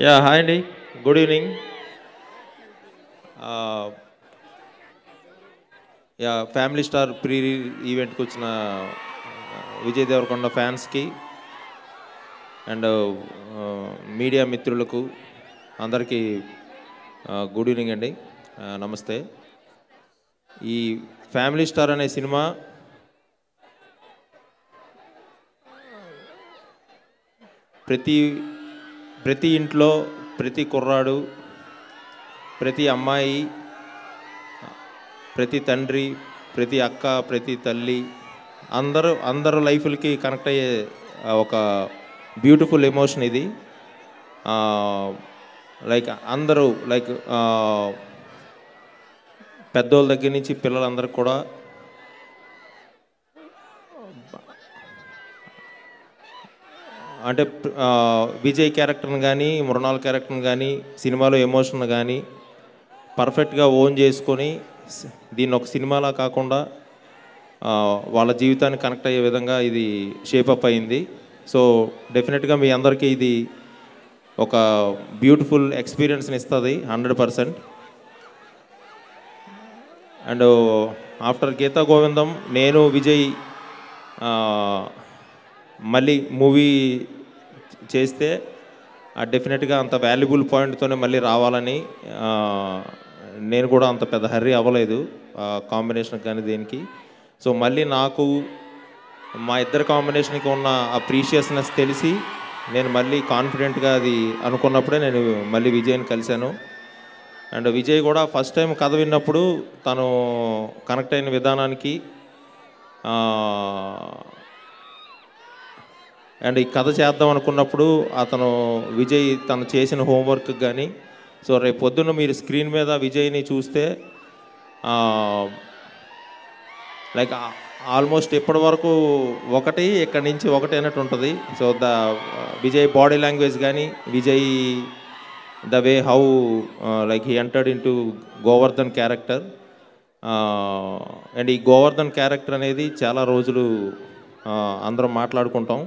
Yeah hi అండి, good evening. Yeah family star pre ఈవెంట్కి వచ్చిన విజయ్ దేవరకొండ ఫ్యాన్స్కి అండ్ మీడియా మిత్రులకు అందరికీ గుడ్ ఈవినింగ్ అండి, నమస్తే. ఈ ఫ్యామిలీ స్టార్ అనే సినిమా ప్రతి ఇంట్లో ప్రతి కుర్రాడు, ప్రతి అమ్మాయి, ప్రతి తండ్రి, ప్రతి అక్క, ప్రతి తల్లి అందరు లైఫ్లకి కనెక్ట్ అయ్యే ఒక బ్యూటిఫుల్ ఎమోషన్ ఇది. అందరూ పెద్దోళ్ళ దగ్గర నుంచి పిల్లలందరికీ కూడా అంటే విజయ్ క్యారెక్టర్ని కానీ మృణాల్ క్యారెక్టర్ని కానీ సినిమాలో ఎమోషన్ కానీ పర్ఫెక్ట్గా ఓన్ చేసుకొని దీన్ని ఒక సినిమాలా కాకుండా వాళ్ళ జీవితాన్ని కనెక్ట్ అయ్యే విధంగా ఇది షేపప్ అయింది. సో డెఫినెట్గా మీ అందరికీ ఇది ఒక బ్యూటిఫుల్ ఎక్స్పీరియన్స్ని ఇస్తుంది 100%. అండ్ ఆఫ్టర్ గీతా గోవిందం నేను విజయ్ మళ్ళీ మూవీ చేస్తే డెఫినెట్గా అంత వాల్యుబుల్ పాయింట్తోనే మళ్ళీ రావాలని నేను కూడా అంత పెద్ద హర్రీ అవ్వలేదు కాంబినేషన్కి కానీ దేనికి. సో మళ్ళీ నాకు మా ఇద్దరు కాంబినేషన్కి ఉన్న ఆ ప్రీషియస్నెస్ తెలిసి నేను మళ్ళీ కాన్ఫిడెంట్గా అది అనుకున్నప్పుడే నేను మళ్ళీ విజయ్ని కలిశాను. అండ్ విజయ్ కూడా ఫస్ట్ టైం కథ విన్నప్పుడు తను కనెక్ట్ అయిన విధానానికి అండ్ ఈ కథ చేద్దాం అనుకున్నప్పుడు అతను విజయ్ తను చేసిన హోంవర్క్ కానీ, సో రేపు పొద్దున్న మీరు స్క్రీన్ మీద విజయ్ని చూస్తే ఆల్మోస్ట్ ఇప్పటి వరకు ఒకటి ఇక్కడి నుంచి ఒకటి అన్నట్టు ఉంటుంది. సో విజయ్ బాడీ లాంగ్వేజ్ కానీ, Vijay the way how he entered in to Govardhan character. And ఈ గోవర్ధన్ క్యారెక్టర్ అనేది చాలా రోజులు అందరం మాట్లాడుకుంటాం.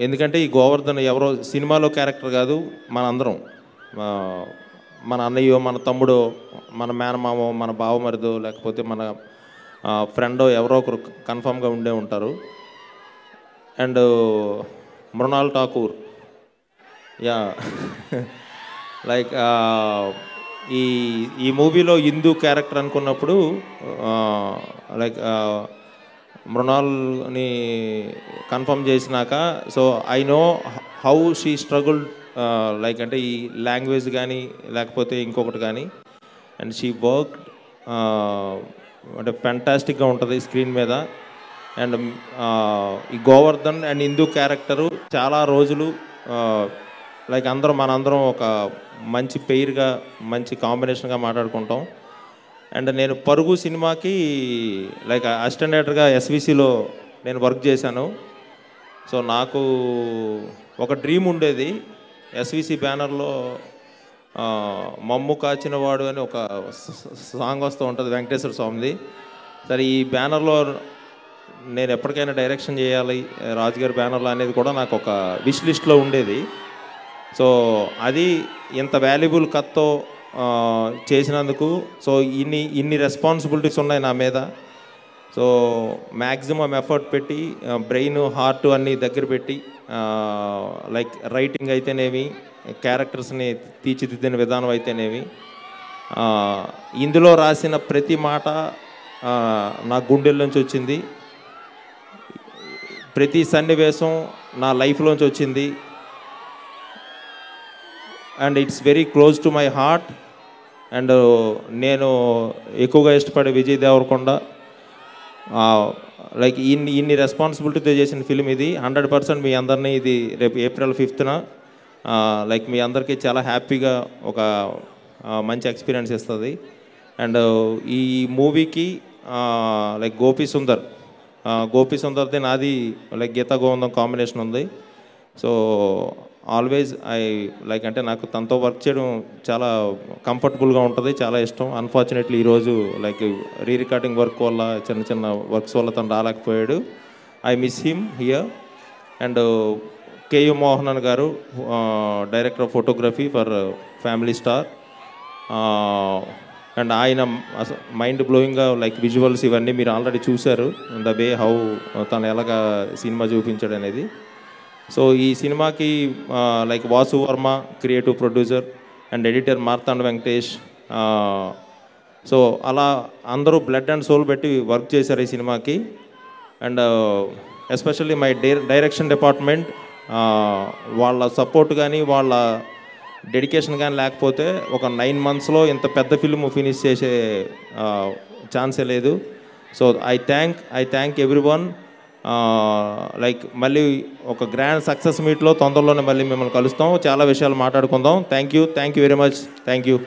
ఎందుకంటే ఈ గోవర్ధన్ ఎవరో సినిమాలో క్యారెక్టర్ కాదు, మన అందరం, మన అన్నయ్యో, మన తమ్ముడో, మన మేనమామో, మన బావమరిదో, లేకపోతే మన ఫ్రెండో ఎవరో ఒకరు కన్ఫామ్గా ఉండే ఉంటారు. అండ్ మృణాల్ ఠాకూర్, యా ఈ మూవీలో హిందూ క్యారెక్టర్ అనుకున్నప్పుడు మృణాల్ని కన్ఫర్మ్ చేసినాక, so I know how she struggle అంటే ఈ లాంగ్వేజ్ కానీ లేకపోతే ఇంకొకటి కానీ. అండ్ షీ వర్క్ అంటే ఫెంటాస్టిక్గా ఉంటుంది స్క్రీన్ మీద. అండ్ ఈ గోవర్ధన్ అండ్ హిందూ క్యారెక్టరు చాలా రోజులు మనందరం ఒక మంచి పెయిర్గా మంచి కాంబినేషన్గా మాట్లాడుకుంటాం. అండ్ నేను పరుగు సినిమాకి అసిస్టెంట్ డైరెక్టర్గా ఎస్విసిలో నేను వర్క్ చేశాను. సో నాకు ఒక డ్రీమ్ ఉండేది, ఎస్విసి బ్యానర్లో మమ్ము కాచినవాడు అని ఒక సాంగ్ వస్తూ ఉంటుంది వెంకటేశ్వర స్వామిది. సరే ఈ బ్యానర్లో నేను ఎప్పటికైనా డైరెక్షన్ చేయాలి రాజుగారి బ్యానర్లో అనేది కూడా నాకు ఒక విష్ లిస్ట్లో ఉండేది. సో అది ఇంత వాల్యుబుల్ కథతో చేసినందుకు సో ఇన్ని రెస్పాన్సిబిలిటీస్ ఉన్నాయి నా మీద. సో మ్యాక్సిమం ఎఫర్ట్ పెట్టి బ్రెయిన్ హార్ట్ అన్నీ దగ్గర పెట్టి రైటింగ్ అయితేనేమి, క్యారెక్టర్స్ని తీర్చిదిద్దిన విధానం అయితేనేమి, ఇందులో రాసిన ప్రతి మాట నా గుండెల నుంచి వచ్చింది, ప్రతి సన్నివేశం నా లైఫ్లోంచి వచ్చింది. And it's very close to my heart. And నేను ఎక్కువగా ఇష్టపడే విజయ్ దేవరకొండ ఇన్ని రెస్పాన్సిబిలిటీతో చేసిన ఫిలిం ఇది. 100% మీ అందరినీ ఇది రేపు April 5th మీ అందరికీ చాలా హ్యాపీగా ఒక మంచి ఎక్స్పీరియన్స్ ఇస్తుంది. అండ్ ఈ మూవీకి గోపి సుందర్ది నాది గీతా గోవిందం కాంబినేషన్ ఉంది. సో ఆల్వేజ్ అంటే నాకు తనతో వర్క్ చేయడం చాలా కంఫర్టబుల్గా ఉంటుంది, చాలా ఇష్టం. అన్ఫార్చునేట్లీ ఈరోజు రీ రికార్డింగ్ వర్క్ వల్ల చిన్న వర్క్స్ వల్ల తను రాలేకపోయాడు. I miss him here. And K U గారు, director of photography for Family Star. And ఆయన మైండ్ బ్లోయింగ్గా లైక్ విజువల్స్ ఇవన్నీ మీరు ఆల్రెడీ చూశారు, ద వే హౌ తను ఎలాగా సినిమా చూపించాడు అనేది. సో ఈ సినిమాకి like Vasu Varma creative producer and editor Marthand Venkatesh. So అలా అందరూ బ్లడ్ అండ్ సోల్ పెట్టి వర్క్ చేశారు ఈ సినిమాకి. And especially my direction department, వాళ్ళ సపోర్ట్ కానీ వాళ్ళ డెడికేషన్ కానీ లేకపోతే ఒక 9 monthsలో ఇంత పెద్ద ఫిల్మ్ ఫినిష్ చేసే ఛాన్సే లేదు. So I thank everyone. Like మళ్ళీ ఒక గ్రాండ్ సక్సెస్ మీట్లో తొందరలోనే మళ్ళీ మిమ్మల్ని కలుస్తాం, చాలా విషయాలు మాట్లాడుకుందాం. Thank you very much. Thank you.